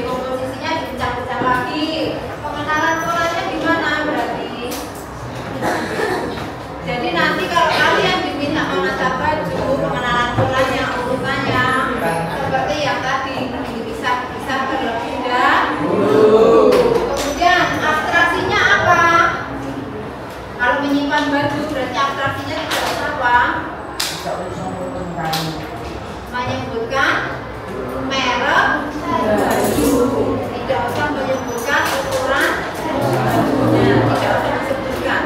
Komposisinya dipecah-pecah lagi. Pengenalan polanya di mana berarti? Jadi nanti kalau kalian diminta menata baju, pengenalan polanya, urutannya seperti yang tadi dipisah-pisah terlebih dahulu. Kemudian abstraksinya apa? Kalau menyimpan baju berarti abstraksinya tidak usah apa? Menyebutkan merek baju, tidak usah menyebutkan ukuran bajunya, tidak usah disebutkan.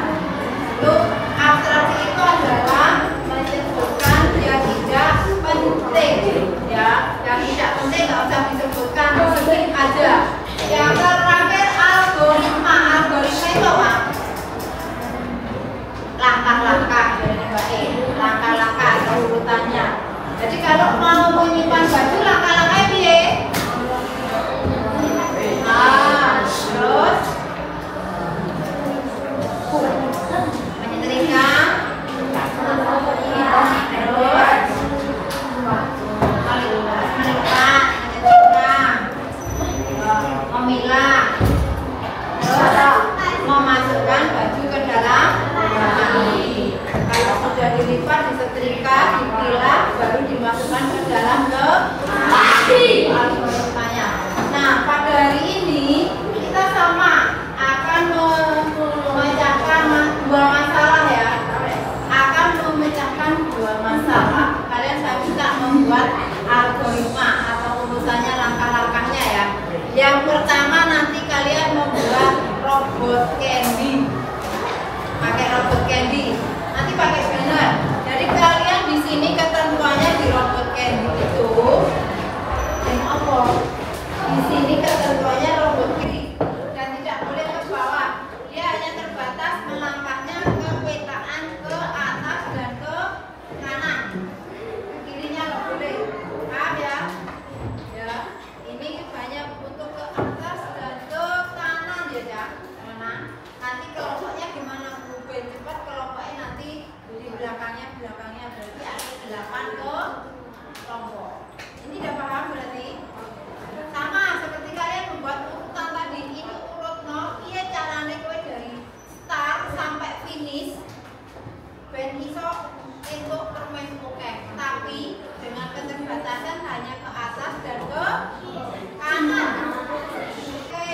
Lalu abstraksi itu adalah menyebutkan yang tidak penting, ya, yang tidak penting nggak usah disebutkan, skip aja. Yang terakhir algoritma. Algoritma itu apa? Langkah-langkah, langkah-langkah atau urutannya. Jadi kalau mau menyimpan baju langkah-langkahnya piye? Terus menyetrika, terus melipat, menyetrika, memilah, terus memasukkan baju ke dalam lemari. Kalau sudah dilipat, disetrika, dipilah, baru dimasukkan ke dalam lemari. Algoritmanya. Nah, pada hari ini kita sama akan memecahkan dua masalah, ya. Akan memecahkan dua masalah. Kalian saya minta membuat algoritma atau urusannya, langkah-langkahnya, ya. Yang pertama nanti kalian membuat robot candy. Pakai robot candy. Nanti pakai benar. Jadi kalian di sini ketentuannya di robot candy itu apa? Di sini ketentuannya robot candy dan tidak boleh ke bawah. Dia hanya terbatas melangkahnya ke petaan ke atas dan ke kanan. Ke kirinya nggak boleh. Paham ya? Ya. Ini hanya untuk ke atas dan ke kanan ya, Mana? Nanti kelompoknya gimana? Ben cepat kelompoknya nanti di belakangnya berarti ada 8 kelompok. Ini udah paham berarti? Sama seperti kalian membuat urutan tadi. Ini urut 0, iya caranya kowe dari start sampai finish. Ben iso entuk permen oke. Tapi dengan keterbatasan hanya ke atas dan ke kanan. Oke.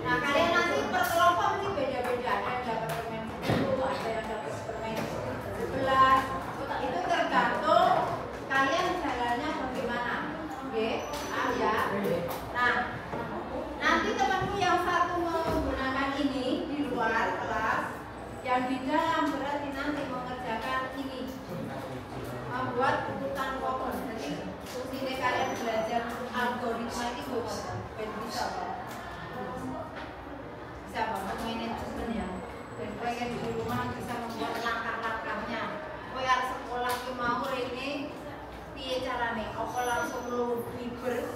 Nah, kalian nanti per kelompok mesti beda-beda. Ada yang dapat permen 10, ada yang dapat permen 11. Itu tergantung kalian jalannya bagaimana. Oke, ya. Nah, nanti temanku yang satu menggunakan ini di luar kelas, yang di dalam berarti nanti mengerjakan ini, membuat urutan pokok. Jadi fungsinya kalian belajar algoritma itu bisa banget manajemen, ya. Dan kalian di rumah bisa membuat langkah-langkahnya. Kowe arep sekolah ki mau rene piye carane? Apa langsung lu fiber?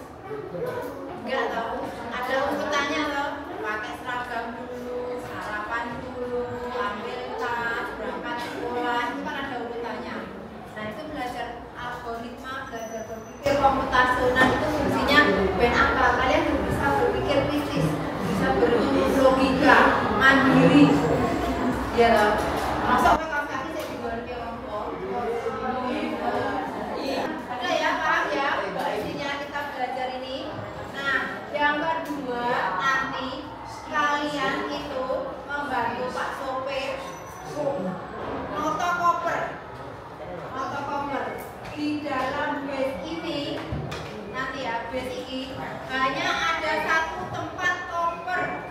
Enggak tahu. Ada urutannya loh. Pakai seragam dulu, sarapan dulu, ambil tas, berangkat sekolah, itu kan ada urutannya. Nah, itu belajar algoritma, belajar berpikir komputasional itu fungsinya ben apa? Kalian bisa berpikir kritis, bisa berlogika, mandiri. Ya loh. Masa kaki saya digoreng orang tua. Ada ya, Pak, ya. Intinya kita belajar ini. Nah, yang kedua nanti kalian itu membantu Pak sopir motokoper. Di dalam base ini nanti ya, base ini hanya ada satu tempat koper.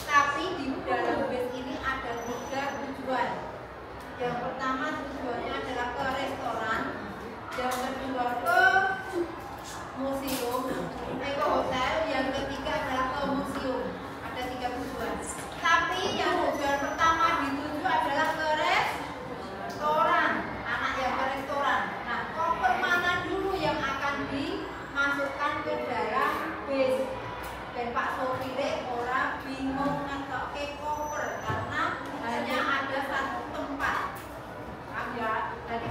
Tapi di dalam base ini ada 3 tujuan. Yang pertama tujuannya adalah ke restoran, yang kedua ke museum, ke hotel, yang ketiga adalah ke museum. Ada 3 tujuan. Tapi yang tujuan pertama dituju adalah ke restoran. Anak yang ke restoran. Nah, koper mana dulu yang akan dimasukkan ke dalam base? Dan Pak sopire ora bingung ngetokke koper karena hanya ada satu tempat. Paham ya? Jadi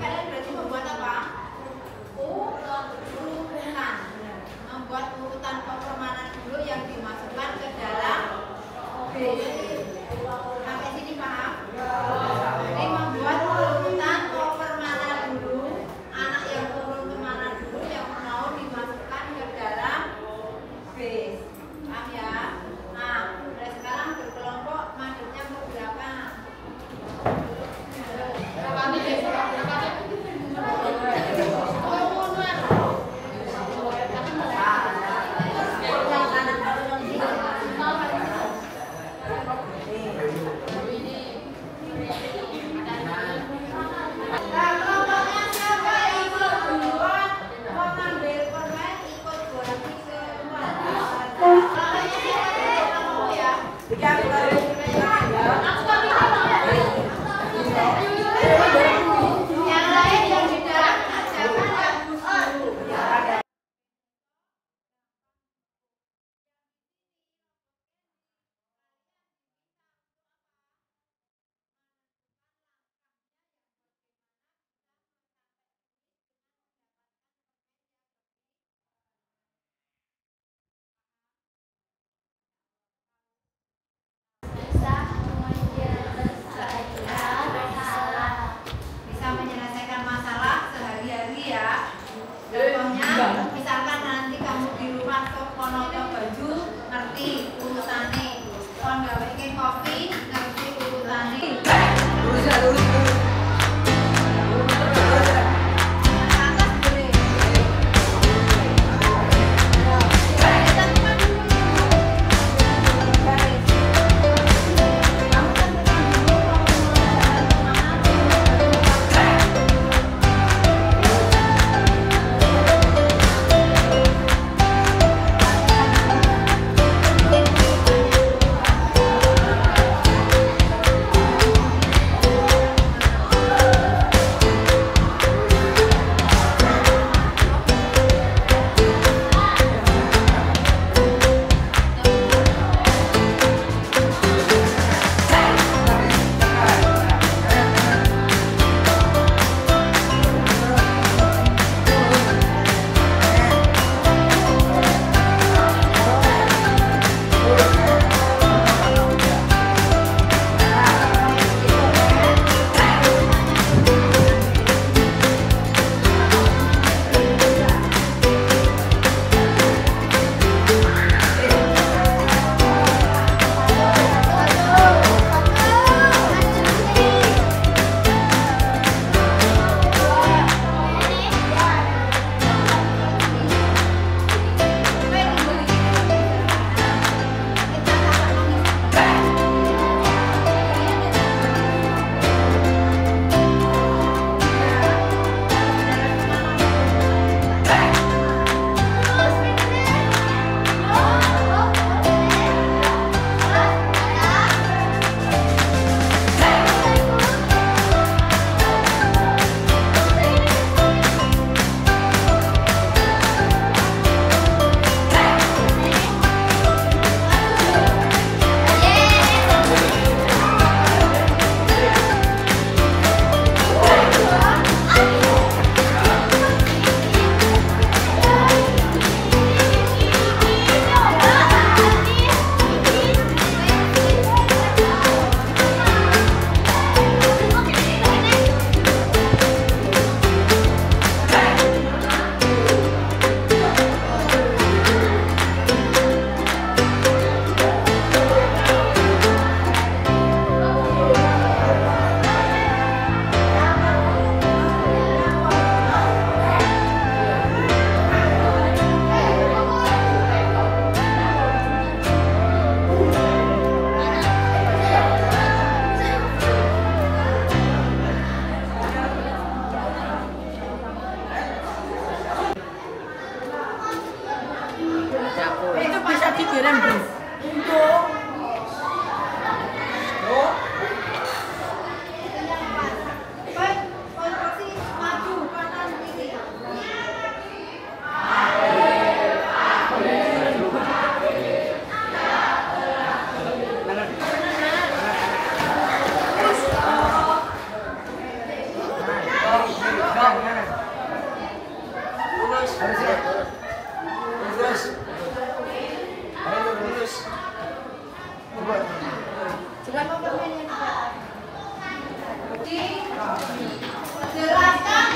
Jelaskan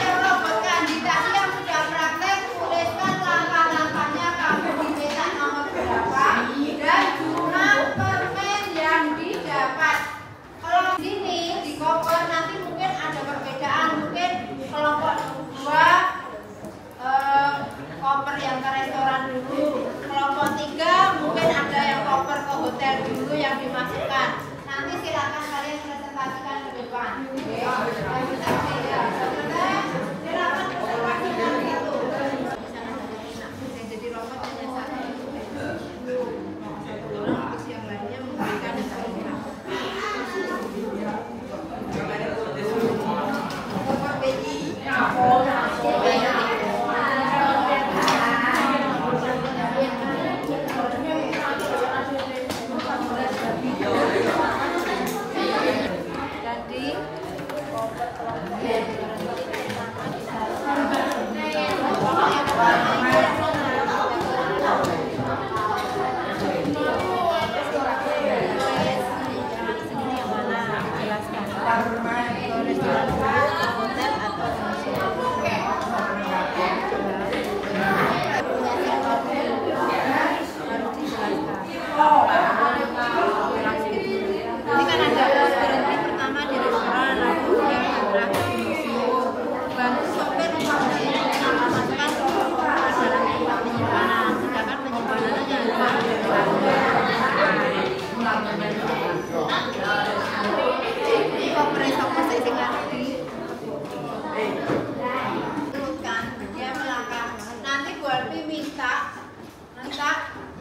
robot kandidasi yang sudah praktek, tuliskan langkah-langkahnya, kamu dicetak nomor berapa dan jumlah permen yang didapat. Kalau di sini di koper nanti mungkin ada perbedaan, mungkin kelompok 2 koper yang ke restoran dulu, kelompok 3 mungkin ada yang koper ke hotel dulu yang dimasukkan. Nanti silakan kalian presentasikan ke depan. Jadi robot hanya satu. Yang lainnya memberikan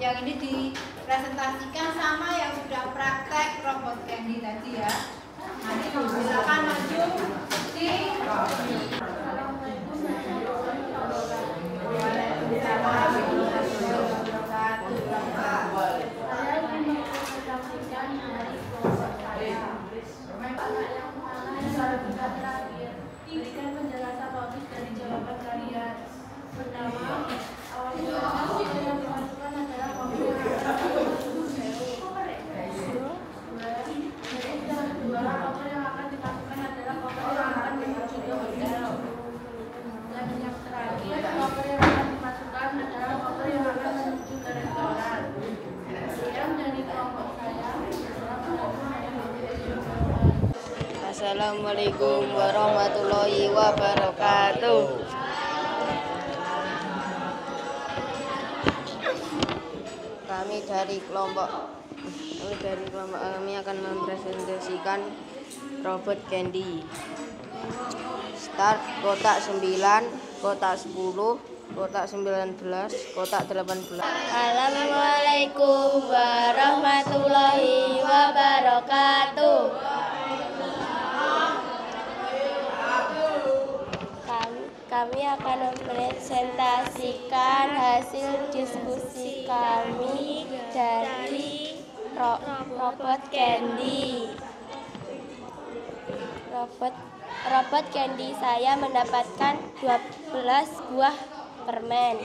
yang ini dipresentasikan sama yang sudah praktek robot candy tadi ya. Nanti silakan maju di berikan penjelasan logis dari jawaban kalian. Pertama, awalnya yang dimasukkan adalah kopi yang kedua, koper yang akan dimasukkan adalah koper yang akan menuju ke hotel. Dan yang terakhir, koper yang akan dimasukkan adalah koper yang akan menuju ke restoran. Sekian dari kelompok saya. Assalamualaikum warahmatullahi wabarakatuh. Kami dari kelompok kami akan mempresentasikan robot candy. Start kotak 9, kotak 10, kotak 19, kotak 18. Assalamualaikum warahmatullahi wabarakatuh. Kami akan mempresentasikan hasil diskusi kami dari robot candy. Robot candy saya mendapatkan 12 buah permen.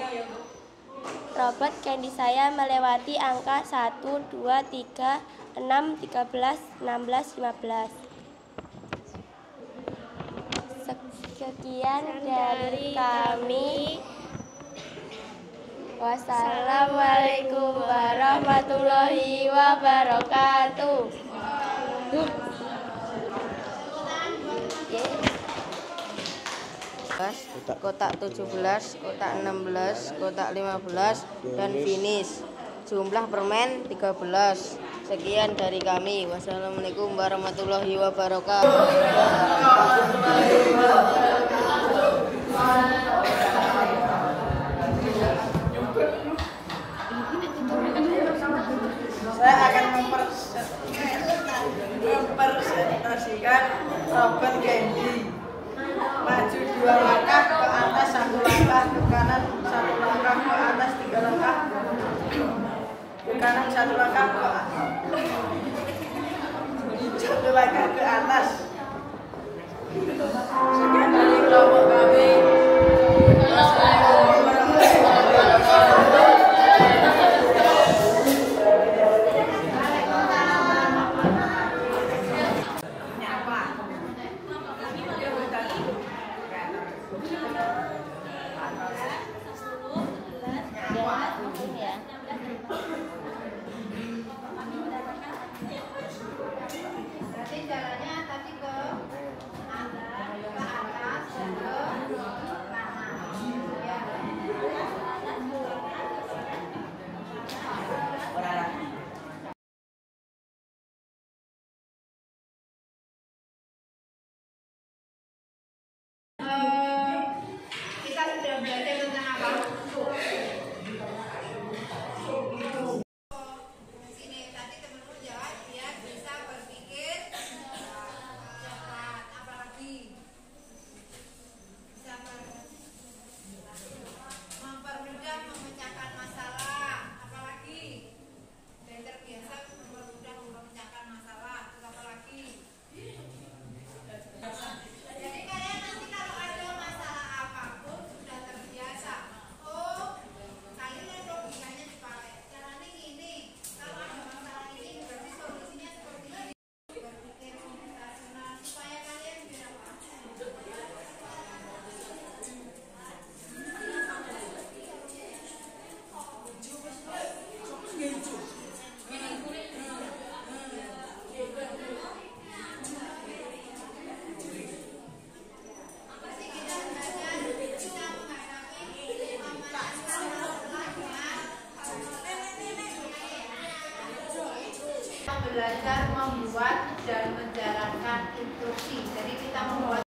Robot candy saya melewati angka 1, 2, 3, 6, 13, 16, 15. Sekian dari kami. Wassalamualaikum warahmatullahi wabarakatuh. Kotak 17, kotak 16, kotak 15, dan finish. Jumlah permen 13. Sekian dari kami. Wassalamualaikum warahmatullahi wabarakatuh. Saya akan mempresentasikan robot candy. Maju 2 langkah ke atas, 1 langkah ke kanan, 1 langkah ke atas, 3 langkah ke kanan, 1 langkah ke atas, 1 langkah ke atas. Sekian dari kelompok kami. ini ya. Berarti jalannya tadi ke atas dan ke kanan. Ya. Kita sudah belajar tentang apa? Sini tadi temenmu jawab dia bisa berpikir cepat, apalagi bisa mempermudah memecahkan masalah, apalagi dan terbiasa mempermudah memecahkan masalah, terus apalagi. Jadi kalian nanti kalau ada masalah apapun sudah terbiasa. Oh, kalian logikanya dipakai. Caranya gini. Kalau ada masalah ini berarti solusinya seperti ini. Berpikir komputasional supaya kalian bisa paham. Pasti kita belajar bisa menghadapi belajar membuat dan menjalankan instruksi. Jadi kita membuat